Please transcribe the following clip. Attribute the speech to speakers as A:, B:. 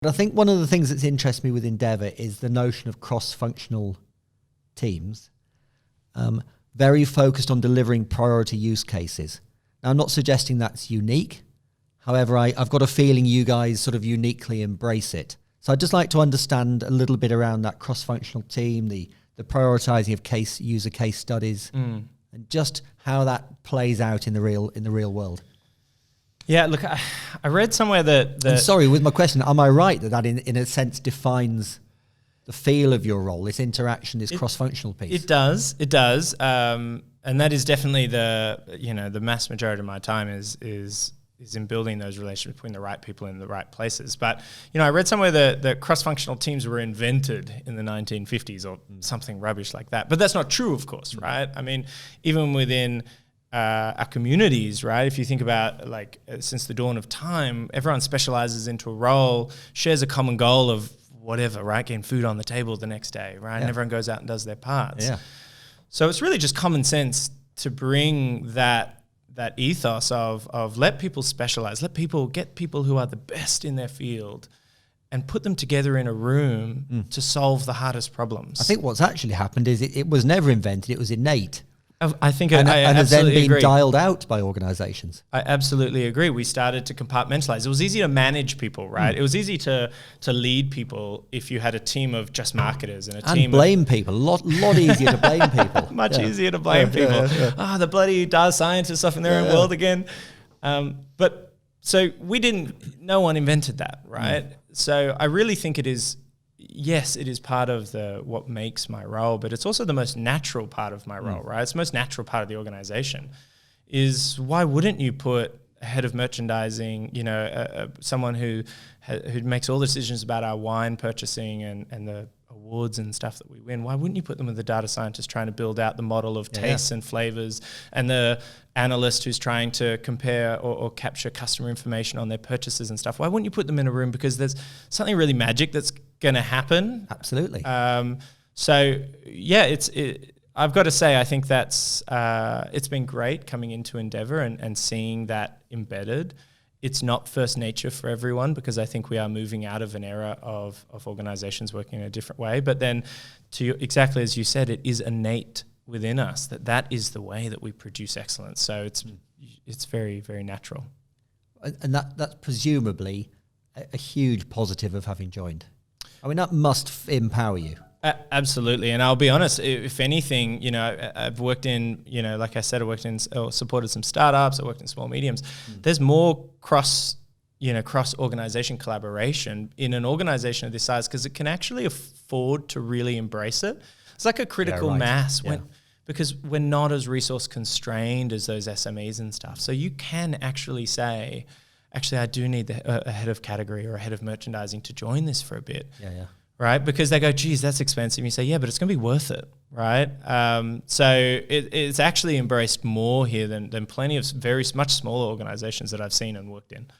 A: But I think one of the things that's interested me with Endeavour is the notion of cross-functional teams, very focused on delivering priority use cases. Now, I'm not suggesting that's unique. However, I've got a feeling you guys sort of uniquely embrace it. So I'd just like to understand a little bit around that cross-functional team, the prioritizing of user case studies, and just how that plays out in the real world.
B: Yeah, look, I read somewhere that
A: And sorry, with my question, am I right that in a sense defines the feel of your role, this interaction, this cross-functional piece?
B: It does. And that is definitely the mass majority of my time is in building those relationships between the right people in the right places. But, I read somewhere that cross-functional teams were invented in the 1950s or something rubbish like that. But that's not true, of course, right? I mean, even within our communities, right? If you think about since the dawn of time, everyone specializes into a role, shares a common goal of whatever, right? Getting food on the table the next day, right? Yeah. And everyone goes out and does their parts.
A: Yeah.
B: So it's really just common sense to bring that ethos of let people specialize, get people who are the best in their field and put them together in a room to solve the hardest problems.
A: I think what's actually happened is it was never invented, it was innate.
B: I think
A: and
B: I
A: has then been
B: agree.
A: dialed out by organizations.
B: I absolutely agree. We started to compartmentalize. It was easy to manage people, right? It was easy to lead people if you had a team of just marketers and team
A: blame people. Lot easier to blame people.
B: Much easier to blame people. The bloody data scientists off in their own world again. But so no one invented that, right? So I really think it is. Yes, it is part of what makes my role, but it's also the most natural part of my role, right? It's the most natural part of the organization. Is why wouldn't you put a head of merchandising, someone who makes all the decisions about our wine purchasing and the awards and stuff that we win? Why wouldn't you put them with the data scientist trying to build out the model of tastes and flavors, and the analyst who's trying to compare or capture customer information on their purchases and stuff? Why wouldn't you put them in a room? Because there's something really magic that's going to happen.
A: Absolutely.
B: I've got to say, I think that's it's been great coming into Endeavour and seeing that embedded. It's not first nature for everyone, because I think we are moving out of an era of organizations working in a different way. But then, exactly as you said, it is innate within us that is the way that we produce excellence. So it's very, very natural.
A: And that's presumably a huge positive of having joined. I mean, that must empower you.
B: Absolutely. And I'll be honest, if anything, I've worked in, like I said, I worked in or supported some startups, I worked in small mediums. There's more cross-organization collaboration in an organization of this size, because it can actually afford to really embrace it. It's like a critical mass because we're not as resource constrained as those SMEs and stuff. So you can actually say, I do need a head of category or a head of merchandising to join this for a bit. Yeah. Right? Because they go, geez, that's expensive. You say, yeah, but it's going to be worth it, right? So it's actually embraced more here than plenty of much smaller organizations that I've seen and worked in.